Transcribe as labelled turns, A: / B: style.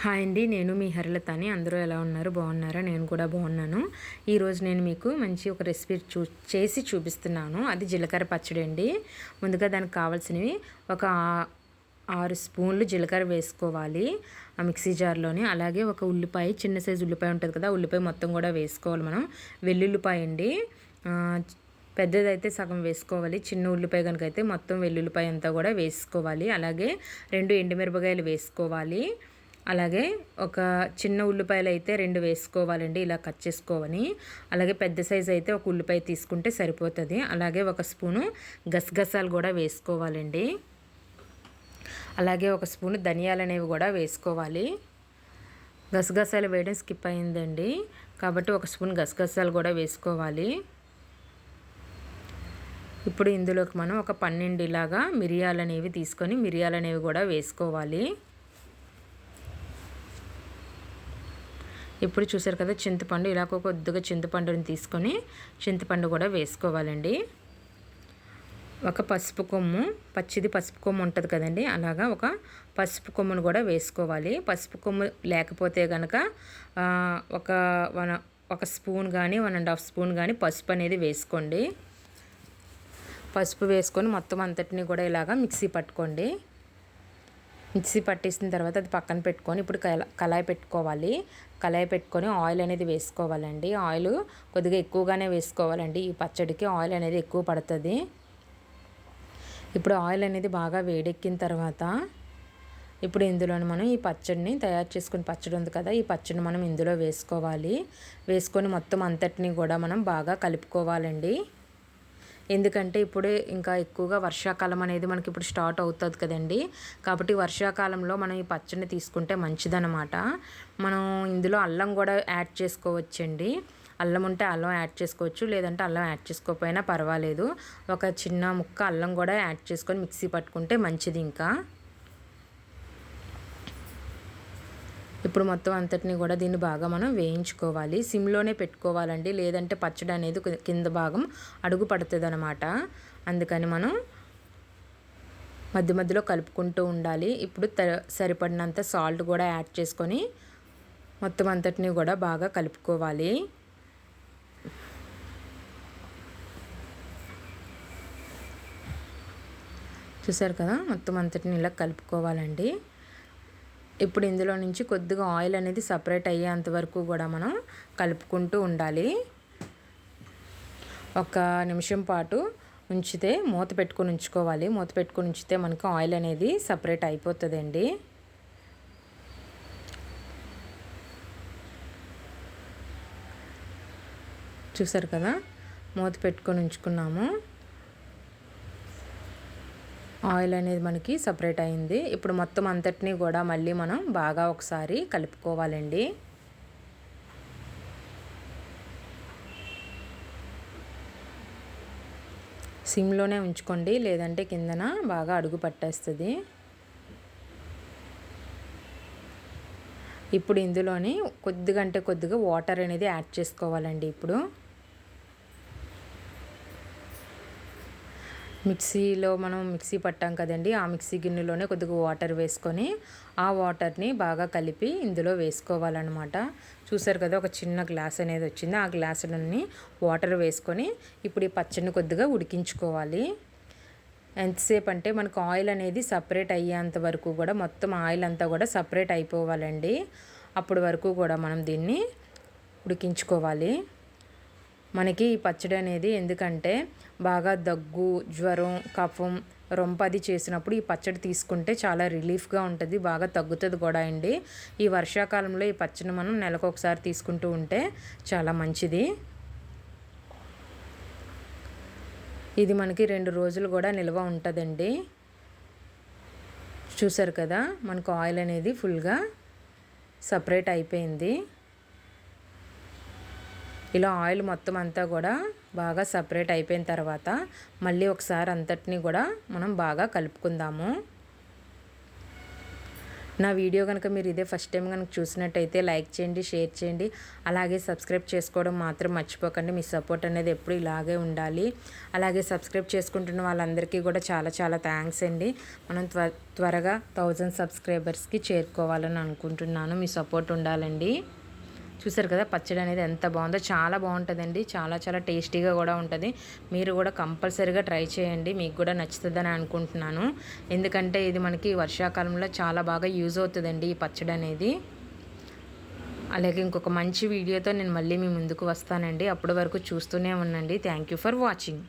A: Hi అండి. నేను మీ హరిలతని. అందరూ ఎలా ఉన్నారు? బాగున్నారా? నేను కూడా బాగున్నాను. ఈరోజు నేను మీకు మంచి ఒక రెసిపీ చేసి చూపిస్తున్నాను. అది జీలకర్ర పచ్చడి అండి. ముందుగా దానికి కావాల్సినవి ఒక 6 స్పూన్లు జీలకర్ర వేసుకోవాలి ఆ మిక్సీ జార్లోని. అలాగే ఒక ఉల్లిపాయ, చిన్న సైజు ఉల్లిపాయ ఉంటుంది కదా, ఉల్లిపాయ మొత్తం కూడా వేసుకోవాలి మనం. వెల్లుల్లిపాయ అండి, పెద్దదైతే సగం వేసుకోవాలి. చిన్న ఉల్లిపాయ కనుక అయితే మొత్తం వెల్లుల్లిపాయ అంతా కూడా వేసుకోవాలి. అలాగే 2 ఎండుమిరపకాయలు వేసుకోవాలి. అలాగే ఒక చిన్న ఉల్లిపాయలు అయితే 2 వేసుకోవాలండి, ఇలా కట్ చేసుకోవాలి. అలాగే పెద్ద సైజు అయితే ఒక ఉల్లిపాయ తీసుకుంటే సరిపోతుంది. అలాగే ఒక స్పూను గసగసాలు కూడా వేసుకోవాలండి. అలాగే ఒక స్పూను ధనియాలు అనేవి కూడా వేసుకోవాలి. గసగసాలు వేయడం స్కిప్ అయిందండి, కాబట్టి ఒక స్పూన్ గసగసాలు కూడా వేసుకోవాలి. ఇప్పుడు ఇందులోకి మనం ఒక 12 ఇలాగా మిరియాలు అనేవి తీసుకొని మిరియాలు అనేవి కూడా వేసుకోవాలి. ఇప్పుడు చూసారు కదా, చింతపండు ఇలా కొద్దిగా చింతపండుని తీసుకొని చింతపండు కూడా వేసుకోవాలండి. ఒక పసుపు కొమ్ము, పచ్చిది పసుపు కొమ్ము ఉంటుంది కదండి, అలాగా ఒక పసుపు కొమ్మును కూడా వేసుకోవాలి. పసుపు కొమ్ము లేకపోతే కనుక ఒక స్పూన్ కానీ 1.5 స్పూన్ కానీ పసుపు అనేది వేసుకోండి. పసుపు వేసుకొని మొత్తం అంతటిని కూడా ఇలాగా మిక్సీ పట్టుకోండి. మిక్సీ పట్టేసిన తర్వాత అది పక్కన పెట్టుకొని ఇప్పుడు కళాయి పెట్టుకోవాలి. కళాయి పెట్టుకొని ఆయిల్ అనేది వేసుకోవాలండి. ఆయిల్ కొద్దిగా ఎక్కువగానే వేసుకోవాలండి. ఈ పచ్చడికి ఆయిల్ అనేది ఎక్కువ పడుతుంది. ఇప్పుడు ఆయిల్ అనేది బాగా వేడెక్కిన తర్వాత ఇప్పుడు ఇందులోని మనం ఈ పచ్చడిని తయారు చేసుకుని పచ్చడి ఉంది కదా, ఈ పచ్చడిని మనం ఇందులో వేసుకోవాలి. వేసుకొని మొత్తం అంతటిని కూడా మనం బాగా కలుపుకోవాలండి. ఎందుకంటే ఇప్పుడే ఇంకా ఎక్కువగా వర్షాకాలం అనేది మనకి ఇప్పుడు స్టార్ట్ అవుతుంది కదండి, కాబట్టి వర్షాకాలంలో మనం ఈ పచ్చడిని తీసుకుంటే మంచిదన్నమాట. మనం ఇందులో అల్లం కూడా యాడ్ చేసుకోవచ్చండి. అల్లం ఉంటే అల్లం యాడ్ చేసుకోవచ్చు, లేదంటే అల్లం యాడ్ చేసుకోకపోయినా పర్వాలేదు. ఒక చిన్న ముక్క అల్లం కూడా యాడ్ చేసుకొని మిక్సీ పట్టుకుంటే మంచిది. ఇంకా ఇప్పుడు మొత్తం అంతటిని కూడా దీన్ని బాగా మనం వేయించుకోవాలి. సిమ్లోనే పెట్టుకోవాలండి, లేదంటే పచ్చడి అనేది కింద భాగం అడుగు పడుతుంది అనమాట. అందుకని మనం మధ్య మధ్యలో కలుపుకుంటూ ఉండాలి. ఇప్పుడు సరిపడినంత సాల్ట్ కూడా యాడ్ చేసుకొని మొత్తం అంతటిని కూడా బాగా కలుపుకోవాలి. చూసారు కదా, మొత్తం అంతటిని ఇలా కలుపుకోవాలండి. ఇప్పుడు ఇందులో నుంచి కొద్దిగా ఆయిల్ అనేది సపరేట్ అయ్యేంత వరకు కూడా మనం కలుపుకుంటూ ఉండాలి. ఒక నిమిషం పాటు ఉంచితే మూత పెట్టుకొని ఉంచుకోవాలి. మూత పెట్టుకొని ఉంచితే మనకు ఆయిల్ అనేది సపరేట్ అయిపోతుందండి. చూసారు కదా, మూత పెట్టుకొని ఉంచుకున్నాము. ఆయిల్ అనేది మనకి సపరేట్ అయింది. ఇప్పుడు మొత్తం అంతటినీ కూడా మళ్ళీ మనం బాగా ఒకసారి కలుపుకోవాలండి. సిమ్లోనే ఉంచుకోండి, లేదంటే కిందన బాగా అడుగు పట్టేస్తుంది. ఇప్పుడు ఇందులోని కొద్దిగా వాటర్ అనేది యాడ్ చేసుకోవాలండి. ఇప్పుడు మిక్సీలో మనం మిక్సీ పట్టాం కదండి, ఆ మిక్సీ గిన్నెలోనే కొద్దిగా వాటర్ వేసుకొని ఆ వాటర్ని బాగా కలిపి ఇందులో వేసుకోవాలన్నమాట. చూసారు కదా, ఒక చిన్న గ్లాస్ అనేది వచ్చింది. ఆ గ్లాసులన్నీ వాటర్ వేసుకొని ఇప్పుడు ఈ పచ్చడిని కొద్దిగా ఉడికించుకోవాలి. ఎంతసేపు అంటే మనకు ఆయిల్ అనేది సపరేట్ అయ్యేంత వరకు కూడా, మొత్తం ఆయిల్ అంతా కూడా సపరేట్ అయిపోవాలండి. అప్పటి వరకు కూడా మనం దీన్ని ఉడికించుకోవాలి. మనకి ఈ పచ్చడి అనేది ఎందుకంటే బాగా దగ్గు, జ్వరం, కఫం, రొంపది చేసినప్పుడు ఈ పచ్చడి తీసుకుంటే చాలా రిలీఫ్గా ఉంటుంది, బాగా తగ్గుతుంది కూడా అండి. ఈ వర్షాకాలంలో ఈ పచ్చడిని మనం నెలకు ఒకసారి తీసుకుంటూ ఉంటే చాలా మంచిది. ఇది మనకి 2 రోజులు కూడా నిల్వ ఉంటుందండి. చూసారు కదా, మనకు ఆయిల్ అనేది ఫుల్గా సపరేట్ అయిపోయింది. ఇలా ఆయిల్ మొత్తం అంతా కూడా బాగా సపరేట్ అయిపోయిన తర్వాత మళ్ళీ ఒకసారి అంతటిని కూడా మనం బాగా కలుపుకుందాము. నా వీడియో కనుక మీరు ఇదే ఫస్ట్ టైం కనుక చూసినట్టయితే లైక్ చేయండి, షేర్ చేయండి, అలాగే సబ్స్క్రైబ్ చేసుకోవడం మాత్రం మర్చిపోకండి. మీ సపోర్ట్ అనేది ఎప్పుడు ఇలాగే ఉండాలి. అలాగే సబ్స్క్రైబ్ చేసుకుంటున్న వాళ్ళందరికీ కూడా చాలా చాలా థ్యాంక్స్ అండి. మనం త్వరగా 1000 సబ్స్క్రైబర్స్కి చేరుకోవాలని అనుకుంటున్నాను. మీ సపోర్ట్ ఉండాలండి. చూసారు కదా పచ్చడి అనేది ఎంత బాగుందో, చాలా బాగుంటుందండి. చాలా చాలా టేస్టీగా కూడా ఉంటుంది. మీరు కూడా కంపల్సరీగా ట్రై చేయండి, మీకు కూడా నచ్చుతుందని అనుకుంటున్నాను. ఎందుకంటే ఇది మనకి వర్షాకాలంలో చాలా బాగా యూజ్ అవుతుందండి ఈ పచ్చడి అనేది. అలాగే ఇంకొక మంచి వీడియోతో నేను మళ్ళీ మీ ముందుకు వస్తానండి. అప్పటి వరకు చూస్తూనే ఉండండి. Thank you for watching.